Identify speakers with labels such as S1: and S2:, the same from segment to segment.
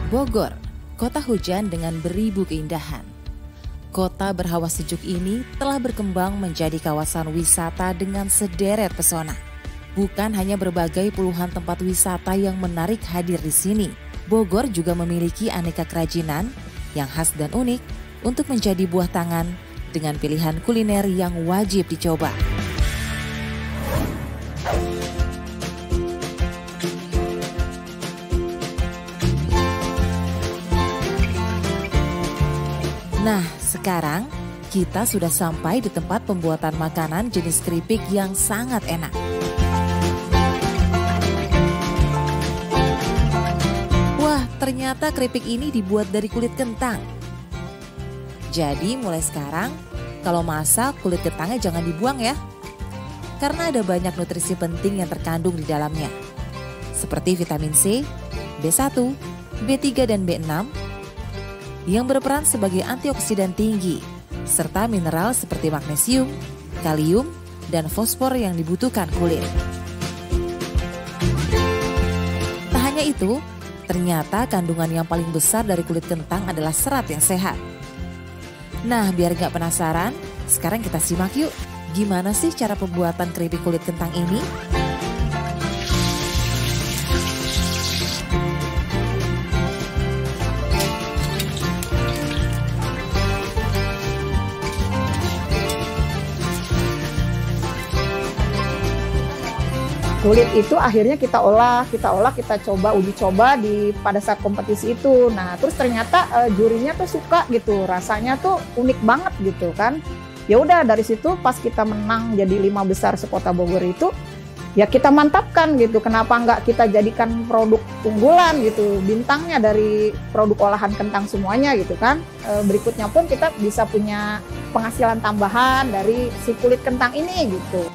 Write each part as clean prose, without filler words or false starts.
S1: Bogor, kota hujan dengan beribu keindahan. Kota berhawa sejuk ini telah berkembang menjadi kawasan wisata dengan sederet pesona. Bukan hanya berbagai puluhan tempat wisata yang menarik hadir di sini, Bogor juga memiliki aneka kerajinan yang khas dan unik untuk menjadi buah tangan dengan pilihan kuliner yang wajib dicoba. Nah, sekarang kita sudah sampai di tempat pembuatan makanan jenis keripik yang sangat enak. Wah, ternyata keripik ini dibuat dari kulit kentang. Jadi mulai sekarang, kalau masak kulit kentangnya jangan dibuang ya. Karena ada banyak nutrisi penting yang terkandung di dalamnya. Seperti vitamin C, B1, B3 dan B6, yang berperan sebagai antioksidan tinggi, serta mineral seperti magnesium, kalium, dan fosfor yang dibutuhkan kulit. Tak hanya itu, ternyata kandungan yang paling besar dari kulit kentang adalah serat yang sehat. Nah, biar gak penasaran, sekarang kita simak yuk, gimana sih cara pembuatan keripik kulit kentang ini?
S2: Kulit itu akhirnya kita olah, kita coba, uji coba pada saat kompetisi itu. Nah, terus ternyata jurinya tuh suka gitu, rasanya tuh unik banget gitu kan. Ya udah dari situ pas kita menang jadi 5 besar sekota Bogor itu, ya kita mantapkan gitu. Kenapa nggak kita jadikan produk unggulan gitu, bintangnya dari produk olahan kentang semuanya gitu kan. Berikutnya pun kita bisa punya penghasilan tambahan dari si kulit kentang ini gitu.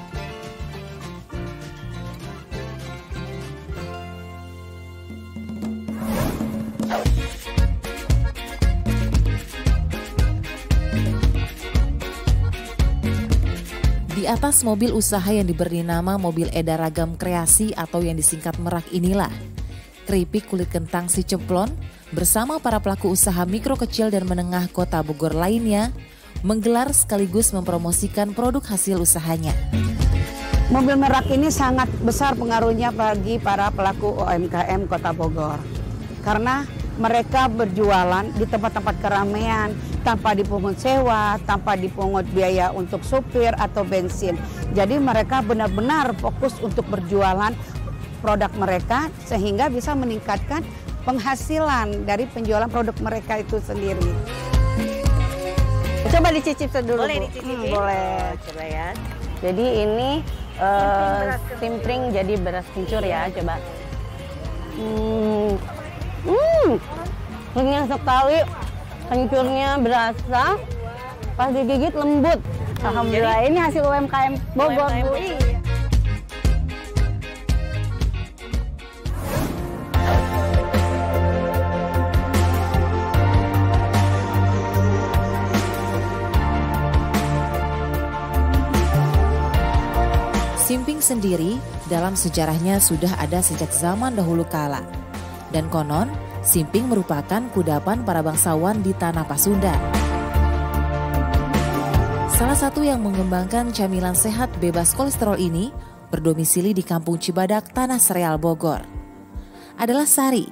S1: Di atas mobil usaha yang diberi nama Mobil Eda Ragam Kreasi atau yang disingkat Merak inilah, keripik kulit kentang si Cemplon bersama para pelaku usaha mikro kecil dan menengah kota Bogor lainnya menggelar sekaligus mempromosikan produk hasil usahanya.
S3: Mobil Merak ini sangat besar pengaruhnya bagi para pelaku UMKM Kota Bogor. Karena mereka berjualan di tempat-tempat keramaian tanpa dipungut sewa, tanpa dipungut biaya untuk supir atau bensin. Jadi mereka benar-benar fokus untuk berjualan produk mereka sehingga bisa meningkatkan penghasilan dari penjualan produk mereka itu sendiri. Coba dicicip dulu.
S4: Boleh dicicipin?
S3: Boleh.
S4: Coba ya.
S3: Jadi ini simpring jadi beras kencur ya, coba. Renyah sekali, kencurnya berasa, pas digigit lembut. Alhamdulillah, ini hasil UMKM Bogor, Bu.
S1: Simping sendiri dalam sejarahnya sudah ada sejak zaman dahulu kala. Dan konon, simping merupakan kudapan para bangsawan di tanah Pasundan. Salah satu yang mengembangkan camilan sehat bebas kolesterol ini berdomisili di Kampung Cibadak, Tanah Sereal, Bogor. Adalah Sari,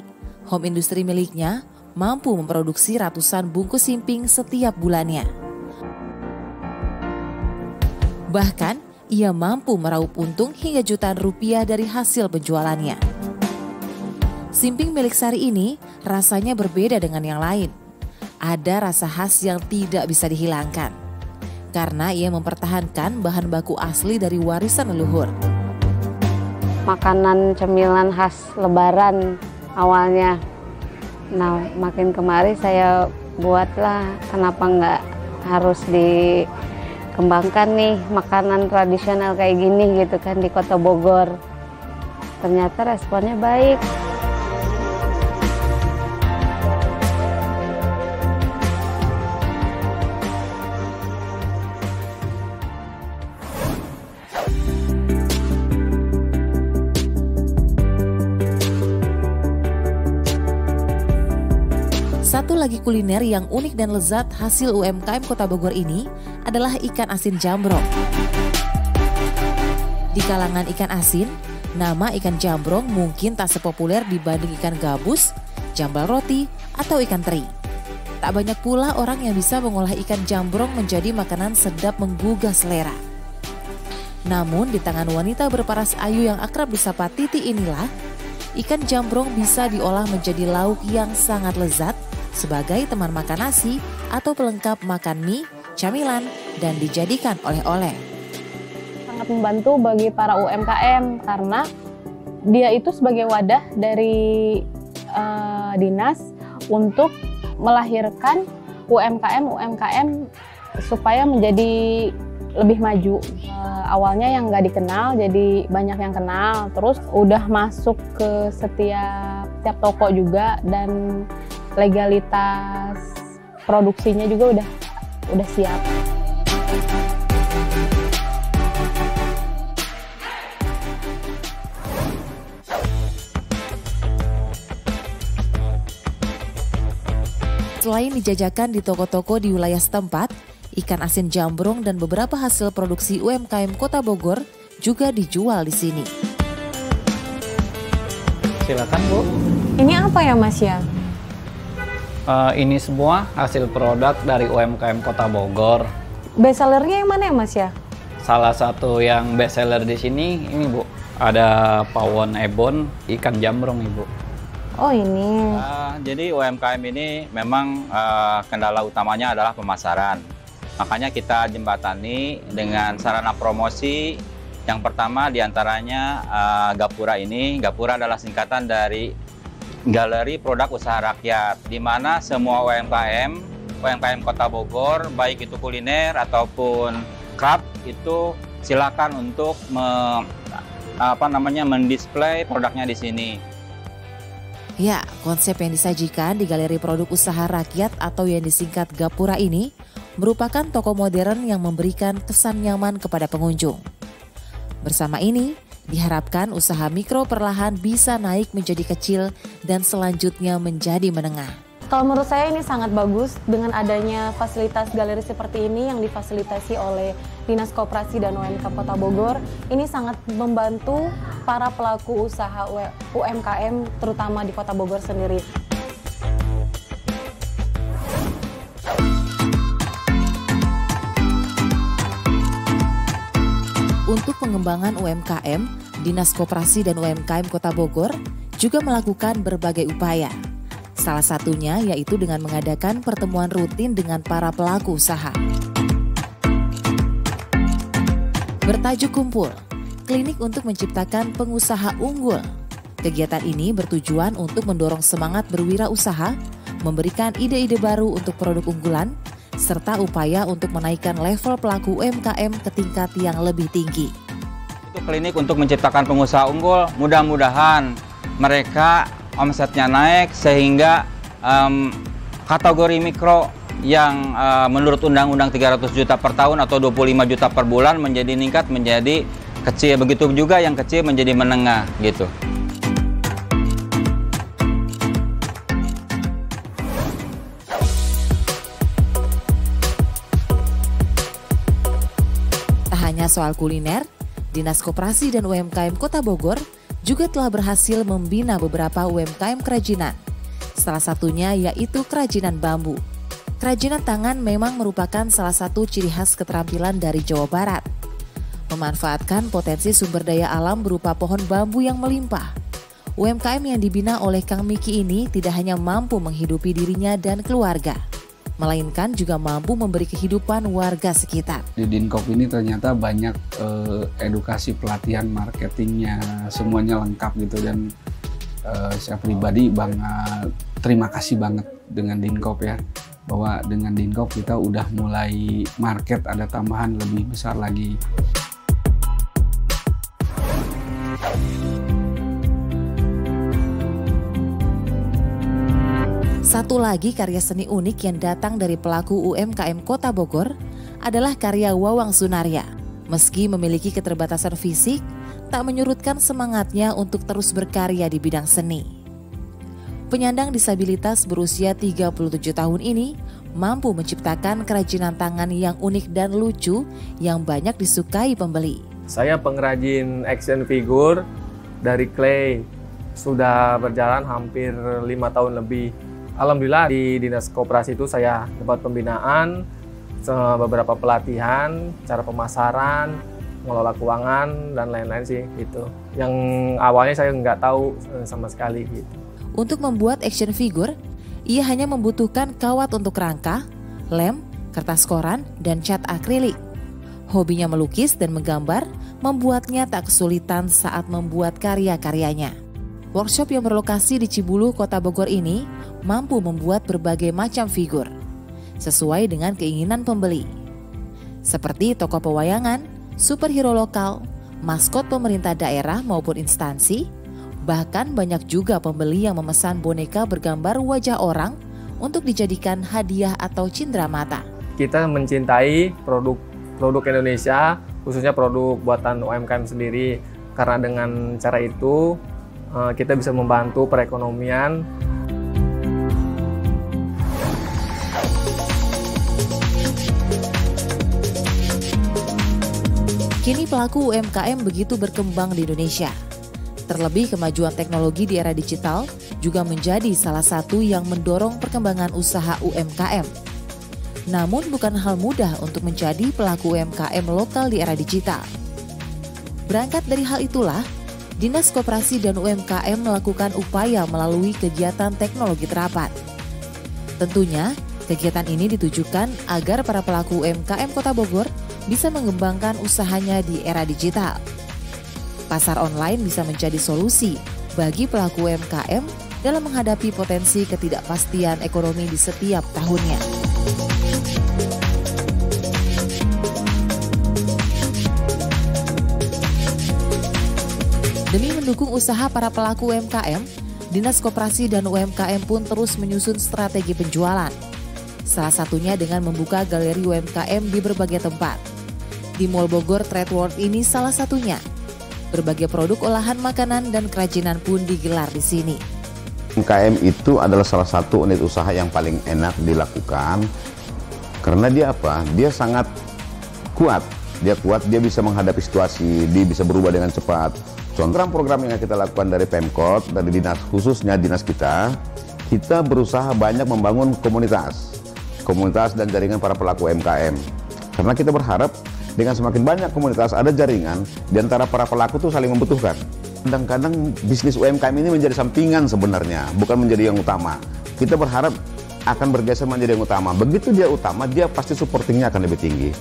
S1: home industri miliknya mampu memproduksi ratusan bungkus simping setiap bulannya. Bahkan, ia mampu meraup untung hingga jutaan rupiah dari hasil penjualannya. Simping milik Sari ini rasanya berbeda dengan yang lain. Ada rasa khas yang tidak bisa dihilangkan. Karena ia mempertahankan bahan baku asli dari warisan leluhur.
S3: Makanan cemilan khas Lebaran awalnya. Nah, makin kemari saya buatlah, kenapa nggak harus dikembangkan nih makanan tradisional kayak gini gitu kan di Kota Bogor. Ternyata responnya baik.
S1: Satu lagi kuliner yang unik dan lezat hasil UMKM Kota Bogor ini adalah ikan asin jambrong. Di kalangan ikan asin, nama ikan jambrong mungkin tak sepopuler dibanding ikan gabus, jambal roti, atau ikan teri. Tak banyak pula orang yang bisa mengolah ikan jambrong menjadi makanan sedap menggugah selera. Namun di tangan wanita berparas ayu yang akrab disapa Titi inilah, ikan jambrong bisa diolah menjadi lauk yang sangat lezat sebagai teman makan nasi atau pelengkap makan mie, camilan, dan dijadikan oleh-oleh.
S4: Sangat membantu bagi para UMKM karena dia itu sebagai wadah dari dinas untuk melahirkan UMKM supaya menjadi lebih maju. Awalnya yang nggak dikenal jadi banyak yang kenal, terus udah masuk ke setiap toko juga dan legalitas produksinya juga udah siap.
S1: Selain dijajakan di toko-toko di wilayah setempat, ikan asin jambrong dan beberapa hasil produksi UMKM Kota Bogor juga dijual di sini.
S5: Silakan Bu.
S4: Ini apa ya Mas ya?
S5: Ini semua hasil produk dari UMKM Kota Bogor.
S4: Best sellernya yang mana ya Mas ya?
S5: Salah satu yang best seller di sini ini Bu, ada pawon ebon ikan jambrong Ibu.
S4: Oh ini.
S6: Jadi UMKM ini memang kendala utamanya adalah pemasaran. Makanya kita jembatani dengan sarana promosi. Yang pertama diantaranya Gapura ini. Gapura adalah singkatan dari Galeri Produk Usaha Rakyat, di mana semua UMKM Kota Bogor, baik itu kuliner ataupun craft, itu silakan untuk mendisplay produknya di sini.
S1: Ya, konsep yang disajikan di Galeri Produk Usaha Rakyat atau yang disingkat Gapura ini merupakan toko modern yang memberikan kesan nyaman kepada pengunjung. Bersama ini, diharapkan usaha mikro perlahan bisa naik menjadi kecil dan selanjutnya menjadi menengah.
S4: Kalau menurut saya ini sangat bagus dengan adanya fasilitas galeri seperti ini yang difasilitasi oleh Dinas Koperasi dan UMKM Kota Bogor. Ini sangat membantu para pelaku usaha UMKM terutama di Kota Bogor sendiri.
S1: Untuk pengembangan UMKM, Dinas Koperasi dan UMKM Kota Bogor juga melakukan berbagai upaya. Salah satunya yaitu dengan mengadakan pertemuan rutin dengan para pelaku usaha. Bertajuk Kumpul, klinik untuk menciptakan pengusaha unggul. Kegiatan ini bertujuan untuk mendorong semangat berwirausaha, memberikan ide-ide baru untuk produk unggulan, serta upaya untuk menaikkan level pelaku UMKM ke tingkat yang lebih tinggi.
S6: Itu klinik untuk menciptakan pengusaha unggul, mudah-mudahan mereka omsetnya naik sehingga kategori mikro yang menurut Undang-Undang 300 juta per tahun atau 25 juta per bulan menjadi meningkat menjadi kecil. Begitu juga yang kecil menjadi menengah gitu.
S1: Tak hanya soal kuliner, Dinas Koperasi dan UMKM Kota Bogor juga telah berhasil membina beberapa UMKM kerajinan. Salah satunya yaitu kerajinan bambu. Kerajinan tangan memang merupakan salah satu ciri khas keterampilan dari Jawa Barat. Memanfaatkan potensi sumber daya alam berupa pohon bambu yang melimpah. UMKM yang dibina oleh Kang Miki ini tidak hanya mampu menghidupi dirinya dan keluarga, melainkan juga mampu memberi kehidupan warga sekitar.
S7: Di Dinkop ini ternyata banyak edukasi pelatihan marketingnya, semuanya lengkap gitu, dan saya pribadi banget terima kasih banget dengan Dinkop ya, bahwa dengan Dinkop kita udah mulai market ada tambahan lebih besar lagi.
S1: Satu lagi karya seni unik yang datang dari pelaku UMKM Kota Bogor adalah karya Wawang Sunarya. Meski memiliki keterbatasan fisik, tak menyurutkan semangatnya untuk terus berkarya di bidang seni. Penyandang disabilitas berusia 37 tahun ini mampu menciptakan kerajinan tangan yang unik dan lucu yang banyak disukai pembeli.
S8: Saya pengrajin action figure dari clay, sudah berjalan hampir 5 tahun lebih. Alhamdulillah di Dinas Koperasi itu saya dapat pembinaan, beberapa pelatihan, cara pemasaran, mengelola keuangan, dan lain-lain sih gitu. Yang awalnya saya nggak tahu sama sekali gitu.
S1: Untuk membuat action figure, ia hanya membutuhkan kawat untuk rangka, lem, kertas koran, dan cat akrilik. Hobinya melukis dan menggambar membuatnya tak kesulitan saat membuat karya-karyanya. Workshop yang berlokasi di Cibulu, Kota Bogor ini mampu membuat berbagai macam figur sesuai dengan keinginan pembeli. Seperti tokoh pewayangan, superhero lokal, maskot pemerintah daerah maupun instansi. Bahkan banyak juga pembeli yang memesan boneka bergambar wajah orang untuk dijadikan hadiah atau cindramata.
S8: Kita mencintai produk Indonesia, khususnya produk buatan UMKM sendiri. Karena dengan cara itu kita bisa membantu perekonomian.
S1: Kini pelaku UMKM begitu berkembang di Indonesia. Terlebih kemajuan teknologi di era digital juga menjadi salah satu yang mendorong perkembangan usaha UMKM. Namun bukan hal mudah untuk menjadi pelaku UMKM lokal di era digital. Berangkat dari hal itulah, Dinas Koperasi dan UMKM melakukan upaya melalui kegiatan teknologi terapan. Tentunya, kegiatan ini ditujukan agar para pelaku UMKM Kota Bogor bisa mengembangkan usahanya di era digital. Pasar online bisa menjadi solusi bagi pelaku UMKM dalam menghadapi potensi ketidakpastian ekonomi di setiap tahunnya. Demi mendukung usaha para pelaku UMKM, Dinas Koperasi dan UMKM pun terus menyusun strategi penjualan. Salah satunya dengan membuka galeri UMKM di berbagai tempat. Di Mall Bogor Trade World ini salah satunya. Berbagai produk olahan makanan dan kerajinan pun digelar di sini.
S9: UMKM itu adalah salah satu unit usaha yang paling enak dilakukan karena dia apa? Dia sangat kuat. Dia kuat, dia bisa menghadapi situasi, dia bisa berubah dengan cepat. Contoh program yang kita lakukan dari Pemkot, dari dinas, khususnya dinas kita berusaha banyak membangun komunitas dan jaringan para pelaku UMKM. Karena kita berharap dengan semakin banyak komunitas, ada jaringan di antara para pelaku itu saling membutuhkan. Kadang-kadang bisnis UMKM ini menjadi sampingan sebenarnya, bukan menjadi yang utama. Kita berharap akan bergeser menjadi yang utama. Begitu dia utama, dia pasti supportingnya akan lebih tinggi.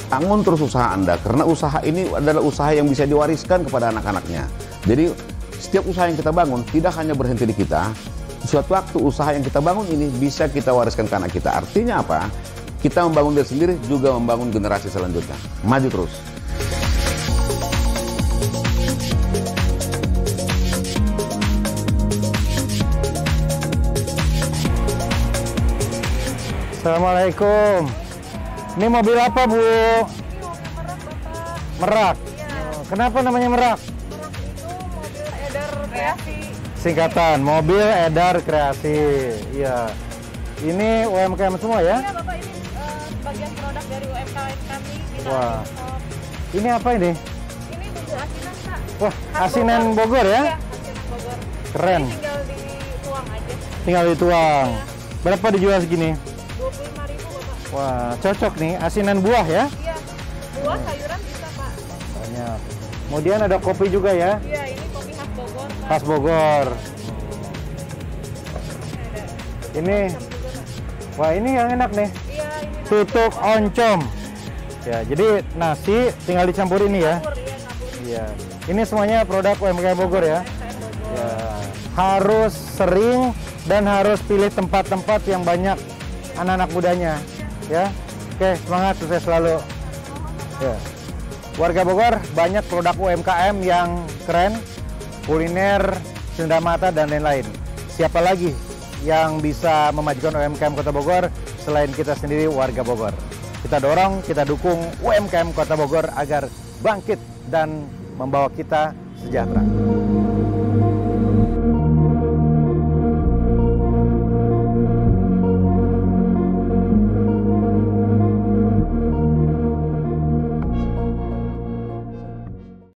S9: Bangun terus usaha Anda, karena usaha ini adalah usaha yang bisa diwariskan kepada anak-anaknya. Jadi setiap usaha yang kita bangun tidak hanya berhenti di kita. Suatu waktu usaha yang kita bangun ini bisa kita wariskan ke anak kita. Artinya apa? Kita membangun diri sendiri, juga membangun generasi selanjutnya. Maju terus.
S10: Assalamualaikum. Ini mobil apa, Bu? Merak. Kenapa namanya Merak?
S11: Merak itu mobil edar kreasi.
S10: Singkatan, mobil edar kreasi. Iya. Ini UMKM semua ya?
S11: Iya, Bapak, ini bagian produk dari UMKM kami.
S10: Wah. Ini apa ini?
S11: Ini bumbu asinan, Kak.
S10: Wah, asinan Bogor ya?
S11: Iya, asinan Bogor.
S10: Keren.
S11: Ini tinggal dituang aja.
S10: Tinggal dituang. Berapa dijual segini?
S11: 25.000, Bapak.
S10: Wah, cocok nih. Asinan buah ya?
S11: Iya. Buah sayuran bisa, Pak.
S10: Banyak. Kemudian ada kopi juga ya?
S11: Iya, ini kopi khas Bogor, Pak.
S10: Khas Bogor. Ini, wah ini yang enak nih.
S11: Iya, ini
S10: Tutuk oncom. Ya, jadi nasi tinggal dicampur ini ya?
S11: campur, iya, campur.
S10: Iya. Ini semuanya produk UMKM Bogor ya? Ya. Harus sering dan harus pilih tempat-tempat yang banyak anak-anak mudanya. Ya. Oke, semangat, sukses selalu. Ya. Warga Bogor banyak produk UMKM yang keren, kuliner, cendramata dan lain-lain. Siapa lagi yang bisa memajukan UMKM Kota Bogor selain kita sendiri warga Bogor? Kita dorong, kita dukung UMKM Kota Bogor agar bangkit dan membawa kita sejahtera.